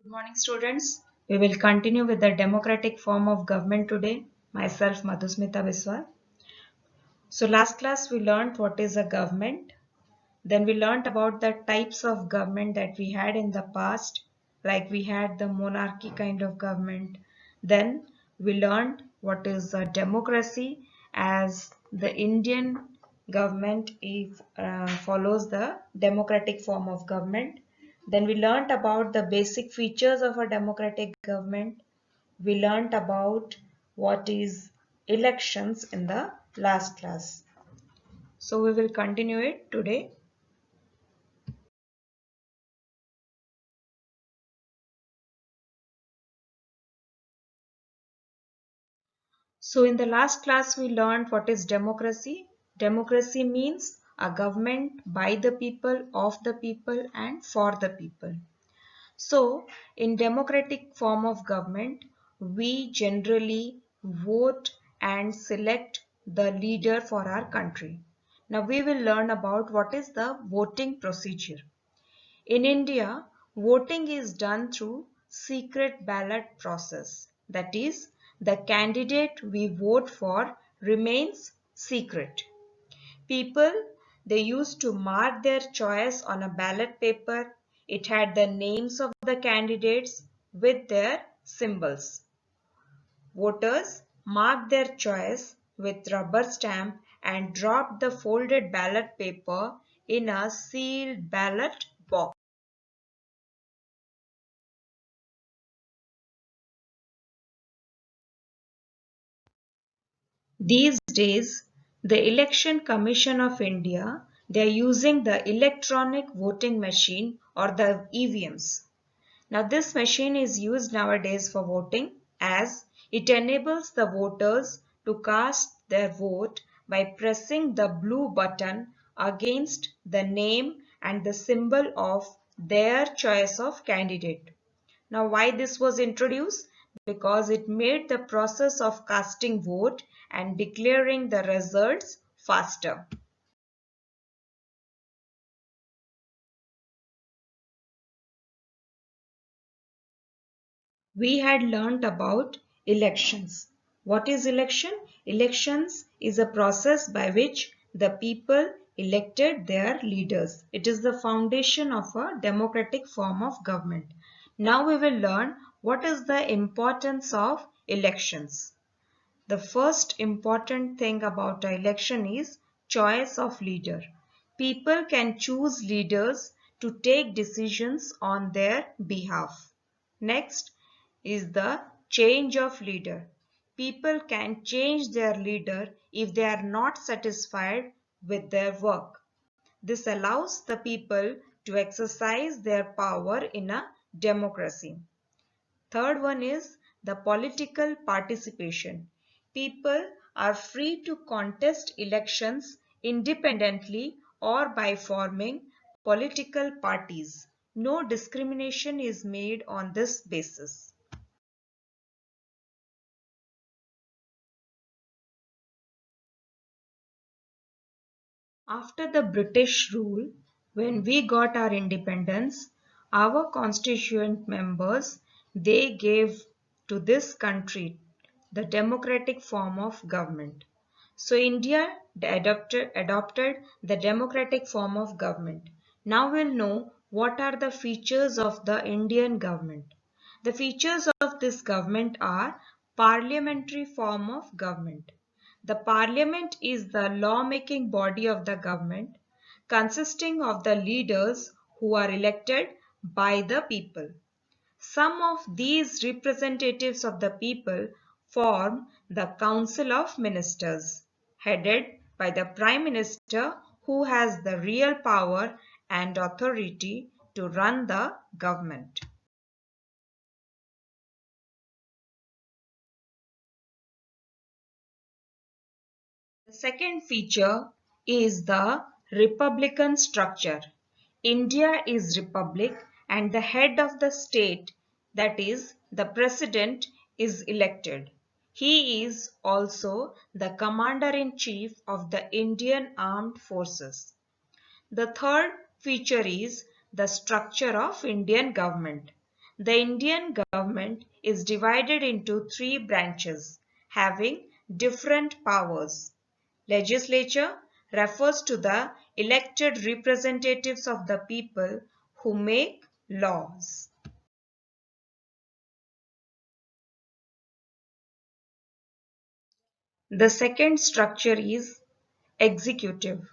Good morning, students. We will continue with the democratic form of government today. Myself, Madhusmita Biswal. So, last class we learned what is a government. Then we learned about the types of government that we had in the past, like we had the monarchy kind of government. Then we learned what is a democracy, as the Indian government follows the democratic form of government. Then we learned about the basic features of a democratic government. We learned about what is elections in the last class. So we will continue it today. So in the last class we learned what is democracy. Democracy means a government by the people, of the people and for the people. So in democratic form of government, we generally vote and select the leader for our country. Now we will learn about what is the voting procedure. In India, voting is done through secret ballot process. That is, the candidate we vote for remains secret. People, they used to mark their choice on a ballot paper. It had the names of the candidates with their symbols. Voters marked their choice with rubber stamp and dropped the folded ballot paper in a sealed ballot box. These days, the Election Commission of India, they are using the electronic voting machine or the EVMs. Now this machine is used nowadays for voting as it enables the voters to cast their vote by pressing the blue button against the name and the symbol of their choice of candidate. Now why this was introduced? Because it made the process of casting vote and declaring the results faster. We had learnt about elections. What is election? Elections is a process by which the people elected their leaders. It is the foundation of a democratic form of government. Now we will learn what is the importance of elections. The first important thing about an election is choice of leader. People can choose leaders to take decisions on their behalf. Next is the change of leader. People can change their leader if they are not satisfied with their work. This allows the people to exercise their power in a democracy. Third one is the political participation. People are free to contest elections independently or by forming political parties. No discrimination is made on this basis. After the British rule, when we got our independence, our constituent members, they gave to this country the democratic form of government. So India adopted the democratic form of government. Now we'll know what are the features of the Indian government. The features of this government are parliamentary form of government. The parliament is the law-making body of the government consisting of the leaders who are elected by the people. Some of these representatives of the people form the Council of Ministers, headed by the Prime Minister who has the real power and authority to run the government. The second feature is the republican structure. India is republic and the head of the state, that is the president, is elected. He is also the commander-in-chief of the Indian Armed Forces. The third feature is the structure of Indian government. The Indian government is divided into three branches having different powers. Legislature refers to the elected representatives of the people who make laws. The second structure is executive,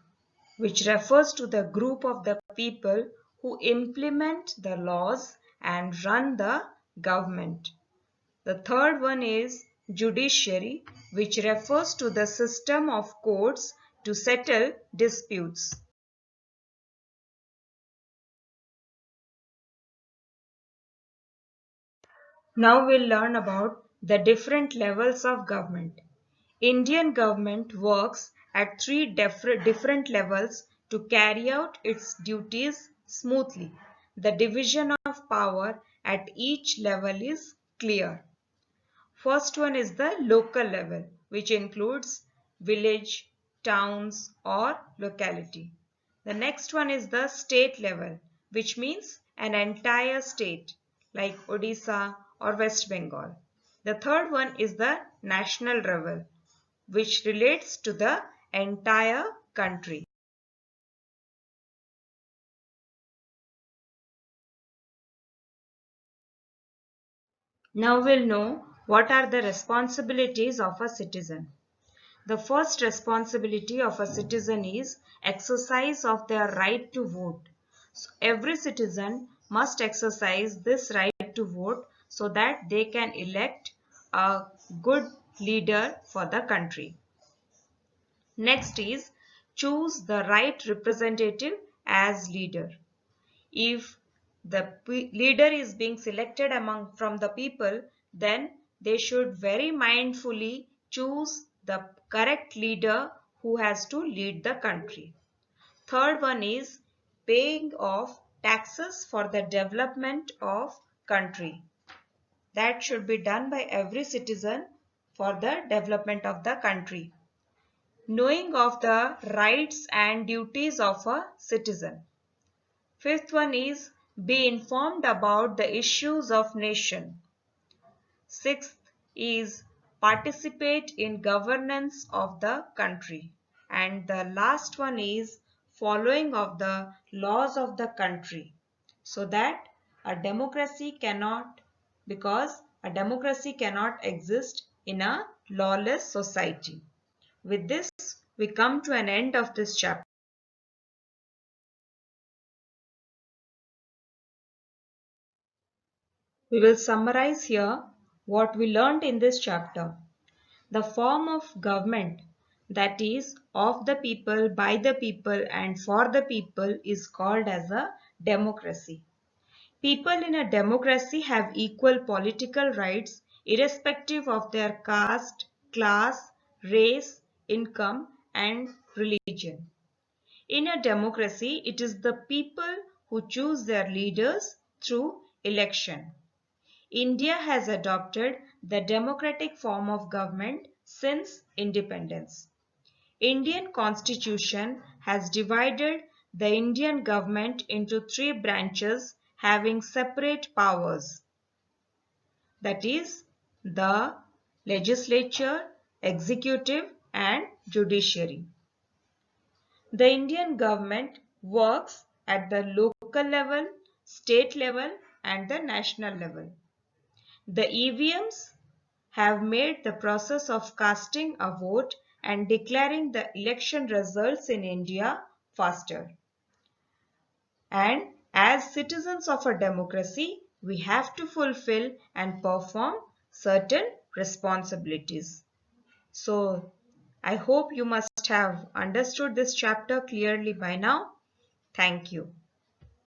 which refers to the group of the people who implement the laws and run the government. The third one is judiciary, which refers to the system of courts to settle disputes. Now we'll learn about the different levels of government. Indian government works at three different levels to carry out its duties smoothly. The division of power at each level is clear. First one is the local level, which includes village, towns or locality. The next one is the state level, which means an entire state like Odisha or West Bengal. The third one is the national level, which relates to the entire country. Now we'll know what are the responsibilities of a citizen. The first responsibility of a citizen is exercise of their right to vote. So every citizen must exercise this right to vote so that they can elect a good leader for the country. Next is choose the right representative as leader. If the leader is being selected from the people, then they should very mindfully choose the correct leader who has to lead the country. Third one is paying of taxes for the development of country. That should be done by every citizen for the development of the country. Knowing of the rights and duties of a citizen. Fifth one is be informed about the issues of nation. Sixth is participate in governance of the country. And the last one is following of the laws of the country. So that a democracy cannot, because a democracy cannot exist in a lawless society. With this, we come to an end of this chapter. We will summarize here what we learned in this chapter. The form of government, that is of the people, by the people and for the people, is called as a democracy. People in a democracy have equal political rights irrespective of their caste, class, race, income and religion. In a democracy, it is the people who choose their leaders through election. India has adopted the democratic form of government since independence. Indian constitution has divided the Indian government into three branches having separate powers. That is the legislature, executive and judiciary. The Indian government works at the local level, state level and the national level. The EVMs have made the process of casting a vote and declaring the election results in India faster. And as citizens of a democracy, we have to fulfill and perform certain responsibilities. So, I hope you must have understood this chapter clearly by now. Thank you.